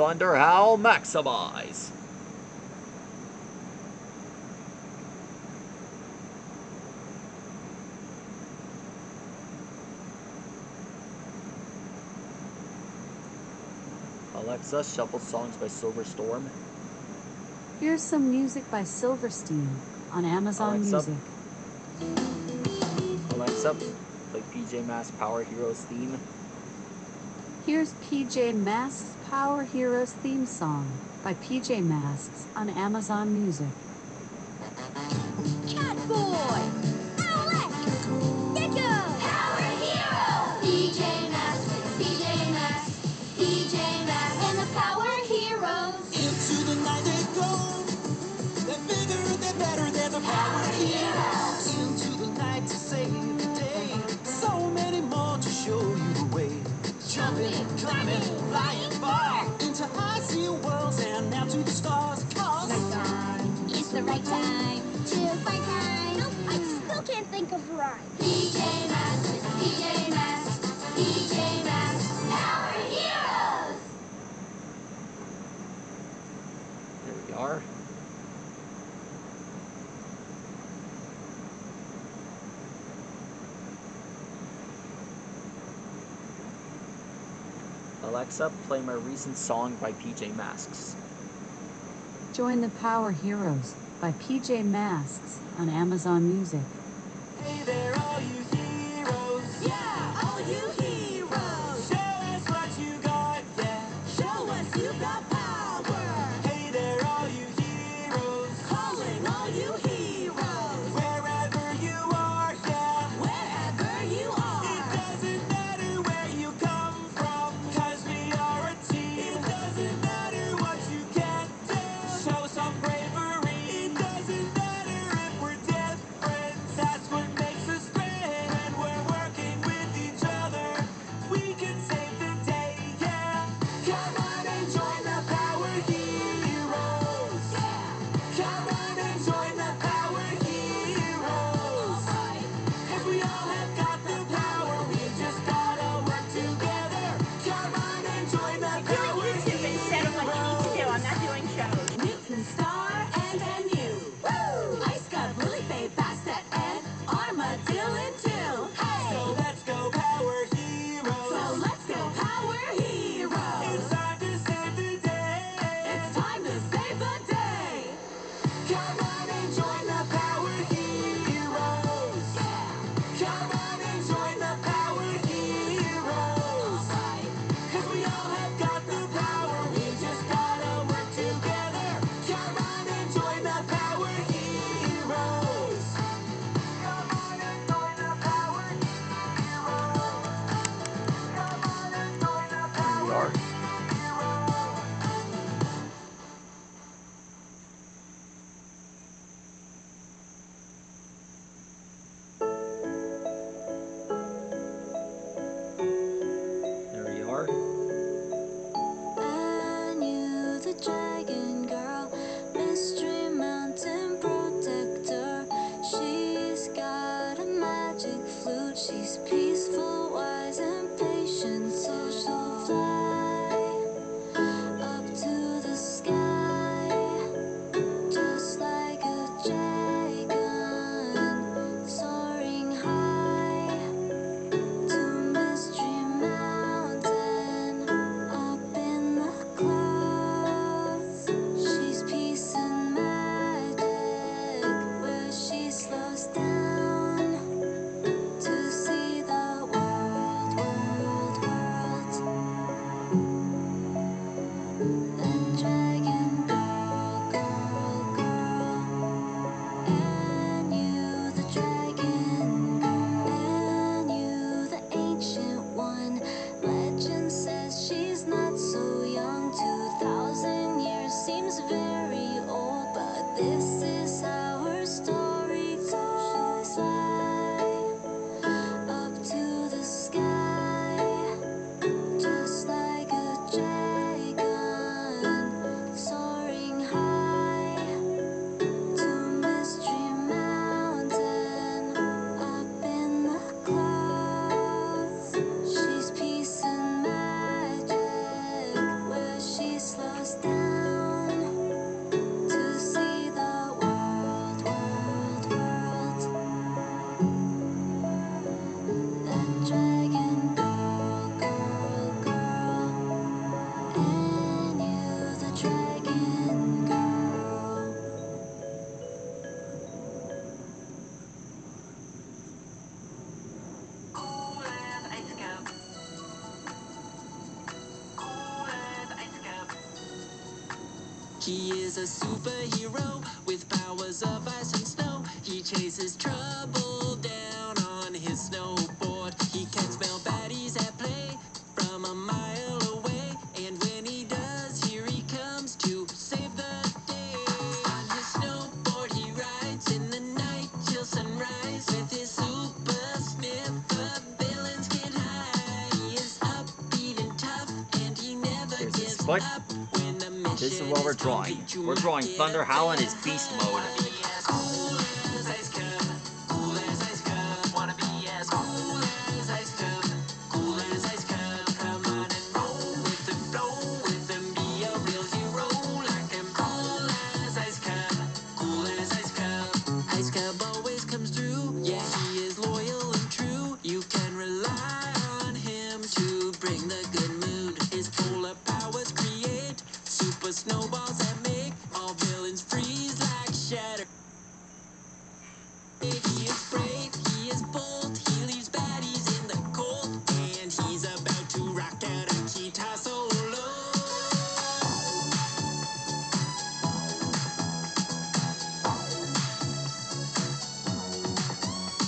Thunder, Howl, maximize. Alexa, shuffle songs by Silverstorm. Here's some music by Silverstein on Amazon Music. Alexa, play PJ Masks Power Heroes theme. Here's PJ Masks Power Heroes theme song by PJ Masks on Amazon Music. Catboy! Owlette! Gecko! Power Heroes! PJ Masks with PJ Masks. PJ Masks and the Power Heroes. Into the night they go. They're bigger, they're better, they're the Power Heroes. Into the night to save the day. So many more to show you the way. Jumping, climbing, flying far. Into icy worlds and now to the stars. Cause Nighttime. It's the right time to fight time. Nope, I still can't think of the rhyme. PJ Masks with PJ Masks. PJ Masks, Power Heroes. There we are. Alexa, play my recent song by PJ Masks. Join the Power Heroes by PJ Masks on Amazon Music. hey there, all you heroes. Yeah, all you heroes. Show us what you got, yeah. Show us you got power. Hey there, all you heroes. Calling all you heroes. Wherever you are, yeah. Wherever you are. It doesn't matter where you come from, 'cause we are a team. It doesn't matter what you can do. Show some bravery. It doesn't matter if we're different. He is a superhero with powers of ice and snow. He chases trouble down on his snowboard. He can smell baddies at play from a mile away. And when he does, here he comes to save the day. On his snowboard he rides in the night till sunrise. With his super sniffer, villains can't hide. He is upbeat and tough, and he never Here's his gives foot. up. When the This is what we're drawing. We're drawing Thunder Howl in his beast mode. Cool as ice cube, cool as ice cube. Wanna be as cool as ice cube, cool as ice cube. Come on and roll with the flow, with them be a real hero like him. Cool as ice cube, cool as ice cube. Ice cube always comes through. Yeah, he is loyal and true. You can rely on him to bring the good mood. His polar powers create super snowballs that make all villains freeze like shatter. He is brave, he is bold, he leaves baddies in the cold, and he's about to rock out a guitar solo.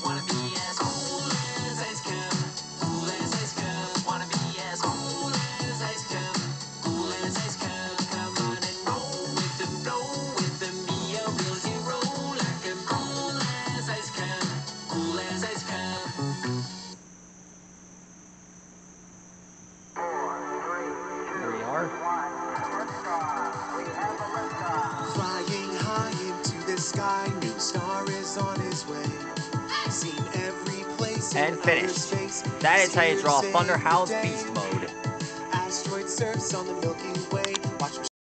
Wanna be as cool as ice cube, cool as ice cube. Wanna be as cool as ice cube, cool as ice cube. Come on and roll with the flow, with them be a real hero like him. Cool as ice cube, cool as ice cube. Here we are. Flying high into the sky, new star is on his way. Seen every place in And outer finished. space. That is how you draw Here Thunder saved Howl's the day. beast mode. Asteroid surfs on the Milky Way. Watch